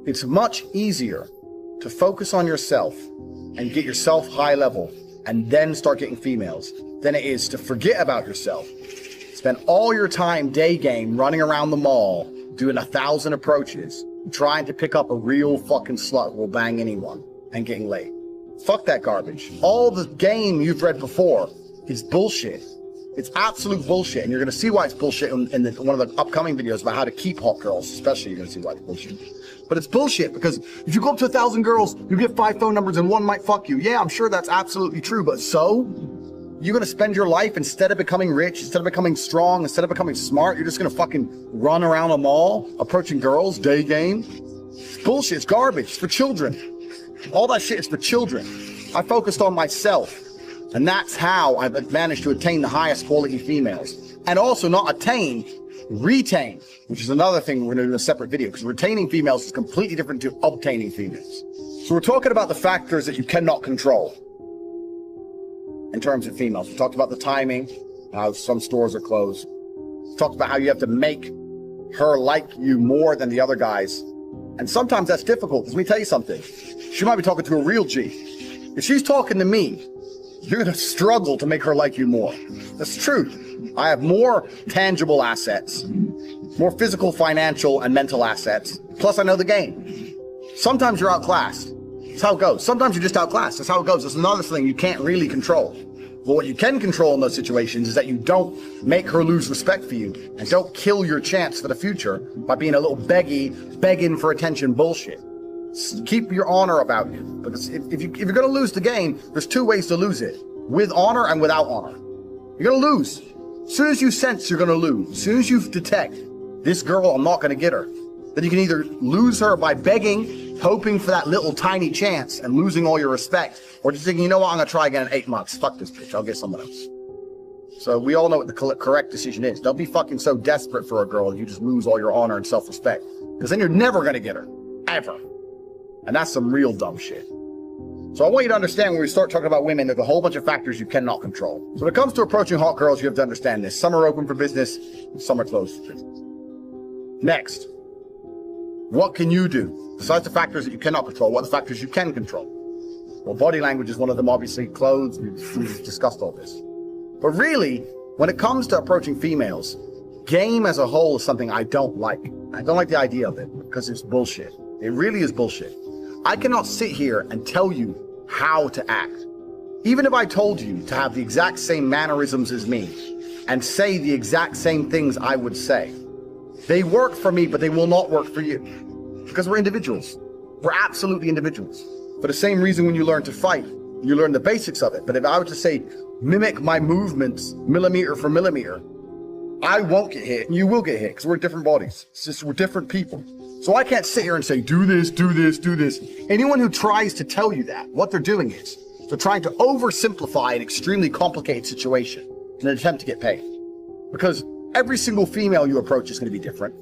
It's much easier to focus on yourself and get yourself high level and then start getting females than it is to forget about yourself. Spend all your time day game running around the mall, doing 1,000 approaches, trying to pick up a real fucking slut who will bang anyone and getting laid. Fuck that garbage. All the game you've read before is bullshit. It's absolute bullshit, and you're going to see why it's bullshit in one of the upcoming videos about how to keep hot girls, especially. You're going to see why it's bullshit. But it's bullshit because if you go up to 1,000 girls, you get 5 phone numbers and one might fuck you. Yeah, I'm sure that's absolutely true, but so? You're going to spend your life, instead of becoming rich, instead of becoming strong, instead of becoming smart, you're just going to fucking run around a mall, approaching girls, day game? It's bullshit. It's garbage. It's for children. All that shit is for children. I focused on myself. And that's how I've managed to attain the highest quality females. And also not attain, retain, which is another thing we're going to do in a separate video, because retaining females is completely different to obtaining females. So we're talking about the factors that you cannot control in terms of females. We talked about the timing, how some stores are closed. We talked about how you have to make her like you more than the other guys. And sometimes that's difficult, because let me tell you something. She might be talking to a real G. If she's talking to me, you're going to struggle to make her like you more. That's true. I have more tangible assets, more physical, financial, and mental assets. Plus, I know the game. Sometimes you're outclassed. That's how it goes. Sometimes you're just outclassed. That's how it goes. That's another thing you can't really control. But what you can control in those situations is that you don't make her lose respect for you and don't kill your chance for the future by being a little begging for attention bullshit. Keep your honor about you, because if you're going to lose the game, there's 2 ways to lose it: with honor and without honor. You're going to lose. As soon as you sense you're going to lose, as soon as you detect this girl, I'm not going to get her, then you can either lose her by begging, hoping for that little tiny chance and losing all your respect, or just thinking, you know what, I'm going to try again in 8 months. Fuck this bitch, I'll get someone else. So we all know what the correct decision is. Don't be fucking so desperate for a girl that you just lose all your honor and self-respect, because then you're never going to get her, ever. And that's some real dumb shit. So I want you to understand, when we start talking about women, there's a whole bunch of factors you cannot control. So when it comes to approaching hot girls, you have to understand this. Some are open for business, some are closed for business. Next, what can you do? Besides the factors that you cannot control, what are the factors you can control? Well, body language is one of them, obviously. Clothes, we've discussed all this. But really, when it comes to approaching females, game as a whole is something I don't like. I don't like the idea of it, because it's bullshit. It really is bullshit. I cannot sit here and tell you how to act. Even if I told you to have the exact same mannerisms as me and say the exact same things I would say, they work for me, but they will not work for you, because we're individuals. We're absolutely individuals. For the same reason, when you learn to fight, you learn the basics of it. But if I were to say, mimic my movements millimeter for millimeter, I won't get hit and you will get hit, because we're different bodies. It's just, we're different people. So I can't sit here and say, do this, do this, do this. Anyone who tries to tell you that, what they're doing is they're trying to oversimplify an extremely complicated situation in an attempt to get paid. Because every single female you approach is going to be different.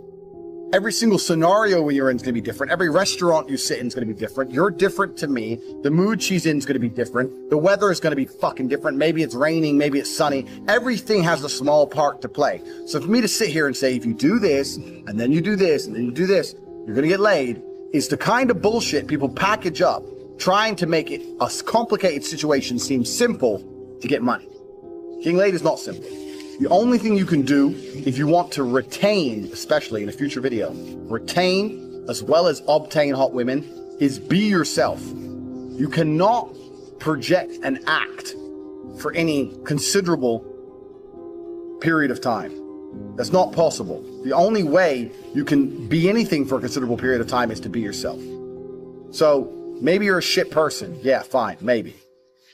Every single scenario you're in is going to be different. Every restaurant you sit in is going to be different. You're different to me. The mood she's in is going to be different. The weather is going to be fucking different. Maybe it's raining, maybe it's sunny. Everything has a small part to play. So for me to sit here and say, if you do this, and then you do this, and then you do this, you're going to get laid, is the kind of bullshit people package up, trying to make it a complicated situation seem simple to get money. Getting laid is not simple. The only thing you can do if you want to retain, especially in a future video, retain as well as obtain hot women, is be yourself. You cannot project and act for any considerable period of time. That's not possible. The only way you can be anything for a considerable period of time is to be yourself. So maybe you're a shit person. Yeah, fine, maybe.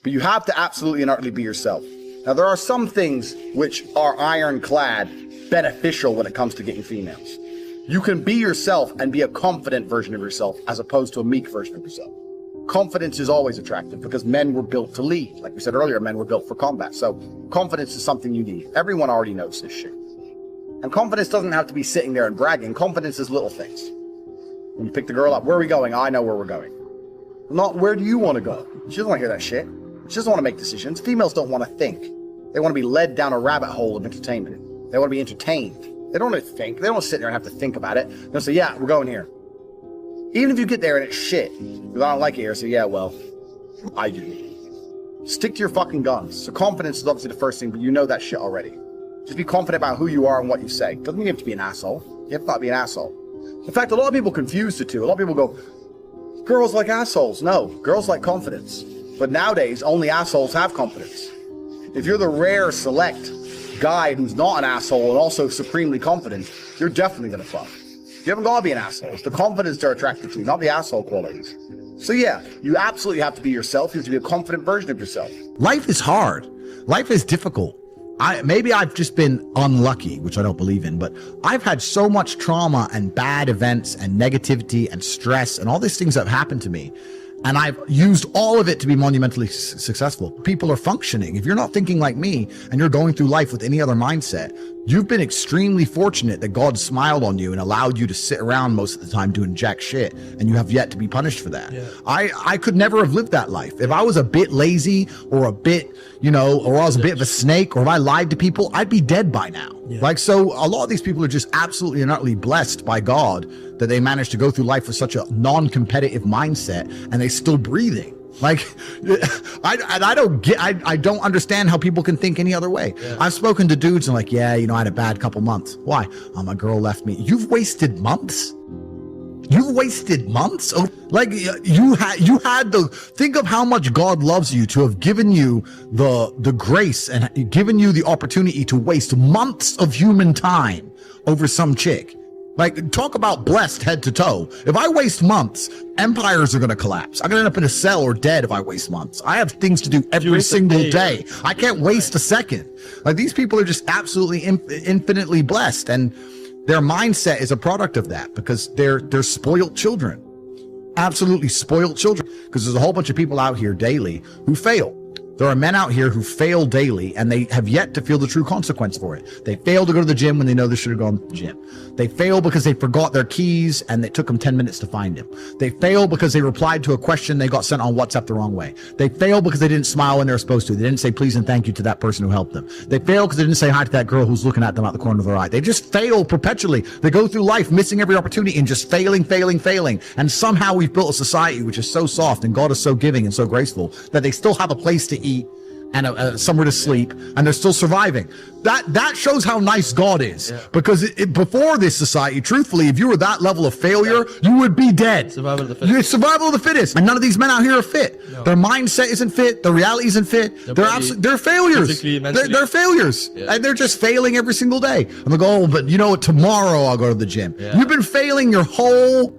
But you have to absolutely and utterly be yourself. Now, there are some things which are ironclad beneficial when it comes to getting females. You can be yourself and be a confident version of yourself as opposed to a meek version of yourself. Confidence is always attractive because men were built to lead. Like we said earlier, men were built for combat. So confidence is something you need. Everyone already knows this shit. And confidence doesn't have to be sitting there and bragging. Confidence is little things. When you pick the girl up, where are we going? I know where we're going. Not where do you want to go? She doesn't want to hear that shit. She doesn't want to make decisions. Females don't want to think. They want to be led down a rabbit hole of entertainment. They want to be entertained. They don't want to think. They don't want to sit there and have to think about it. They'll say, yeah, we're going here. Even if you get there and it's shit, because I don't like it here, so yeah, well, I do. Stick to your fucking guns. So confidence is obviously the first thing, but you know that shit already. Just be confident about who you are and what you say. Doesn't mean you have to be an asshole. You have to not be an asshole. In fact, a lot of people confuse the two. A lot of people go, girls like assholes. No, girls like confidence. But nowadays, only assholes have confidence. If you're the rare, select guy who's not an asshole and also supremely confident, you're definitely gonna fuck. You haven't got to be an asshole. It's the confidence they're attracted to, not the asshole qualities. So yeah, you absolutely have to be yourself. You have to be a confident version of yourself. Life is hard. Life is difficult. Maybe I've just been unlucky, which I don't believe in, but I've had so much trauma and bad events and negativity and stress and all these things that have happened to me. And I've used all of it to be monumentally successful. People are functioning. If you're not thinking like me and you're going through life with any other mindset, you've been extremely fortunate that God smiled on you and allowed you to sit around most of the time doing jack shit, and you have yet to be punished for that. Yeah. I could never have lived that life. If I was a bit lazy or a bit, or I was a bit of a snake, or if I lied to people, I'd be dead by now. Yeah. So a lot of these people are just absolutely and utterly blessed by God that they managed to go through life with such a non-competitive mindset and they're still breathing. I don't understand how people can think any other way. Yeah. I've spoken to dudes and like, yeah, I had a bad couple months. Why? My girl left me. You've wasted months. You've wasted months. Think of how much God loves you to have given you the grace and given you the opportunity to waste months of human time over some chick. Talk about blessed head to toe. If I waste months, empires are going to collapse. I'm going to end up in a cell or dead if I waste months. I have things to do every single day. I can't waste a second. These people are just absolutely infinitely blessed. And their mindset is a product of that because they're spoiled children. Absolutely spoiled children. Because there's a whole bunch of people out here daily who fail. There are men out here who fail daily and they have yet to feel the true consequence for it. They fail to go to the gym when they know they should have gone to the gym. They fail because they forgot their keys and it took them 10 minutes to find them. They fail because they replied to a question they got sent on WhatsApp the wrong way. They fail because they didn't smile when they were supposed to. They didn't say please and thank you to that person who helped them. They fail because they didn't say hi to that girl who's looking at them out the corner of their eye. They just fail perpetually. They go through life missing every opportunity and just failing. And somehow we've built a society which is so soft and God is so giving and so graceful that they still have a place to eat and somewhere to sleep, and they're still surviving. That shows how nice God is. Yeah. Because before this society, truthfully, if you were that level of failure, you would be dead. Survival of the fittest. Survival of the fittest. And none of these men out here are fit. No. Their mindset isn't fit. Their reality isn't fit. They're failures. They're failures. Yeah. And they're just failing every single day. And they go, oh, but tomorrow I'll go to the gym. Yeah. You've been failing your whole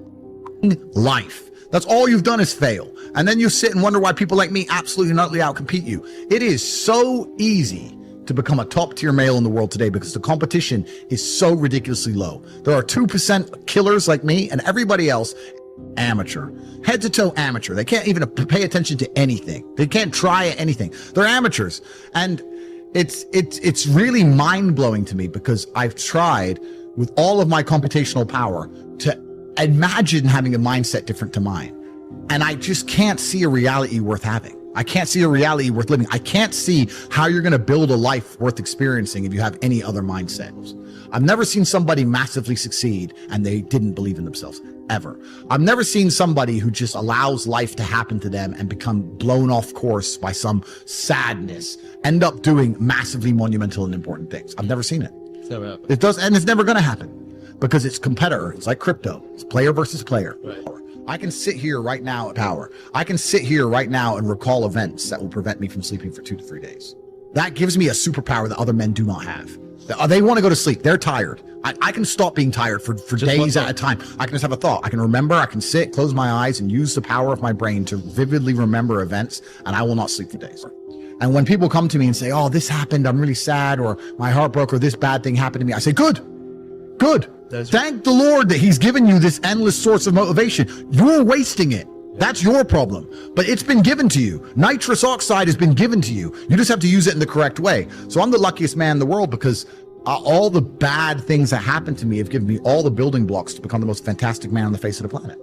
life. That's all you've done is fail. And then you sit and wonder why people like me absolutely and utterly outcompete you. It is so easy to become a top tier male in the world today because the competition is so ridiculously low. There are 2% killers like me and everybody else amateur, head to toe amateur. They can't even pay attention to anything. They can't try anything. They're amateurs. And it's really mind blowing to me because I've tried with all of my computational power to imagine having a mindset different to mine. And I just can't see a reality worth having. I can't see a reality worth living. I can't see how you're going to build a life worth experiencing if you have any other mindset. I've never seen somebody massively succeed and they didn't believe in themselves, ever. I've never seen somebody who just allows life to happen to them and become blown off course by some sadness, end up doing massively monumental and important things. I've never seen it. It does, and it's never going to happen. Because it's competitor. It's like crypto. It's player versus player. Right. I can sit here right now at power. I can sit here right now and recall events that will prevent me from sleeping for 2 to 3 days. That gives me a superpower that other men do not have. They want to go to sleep. They're tired. I can stop being tired for days at a time. I can just have a thought. I can remember. I can sit, close my eyes, and use the power of my brain to vividly remember events, and I will not sleep for days. And when people come to me and say, oh, this happened, I'm really sad, or my heart broke, or this bad thing happened to me, I say, good. Thank the Lord that he's given you this endless source of motivation. You're wasting it. That's your problem. But it's been given to you. Nitrous oxide has been given to you. You just have to use it in the correct way. So I'm the luckiest man in the world because all the bad things that happened to me have given me all the building blocks to become the most fantastic man on the face of the planet.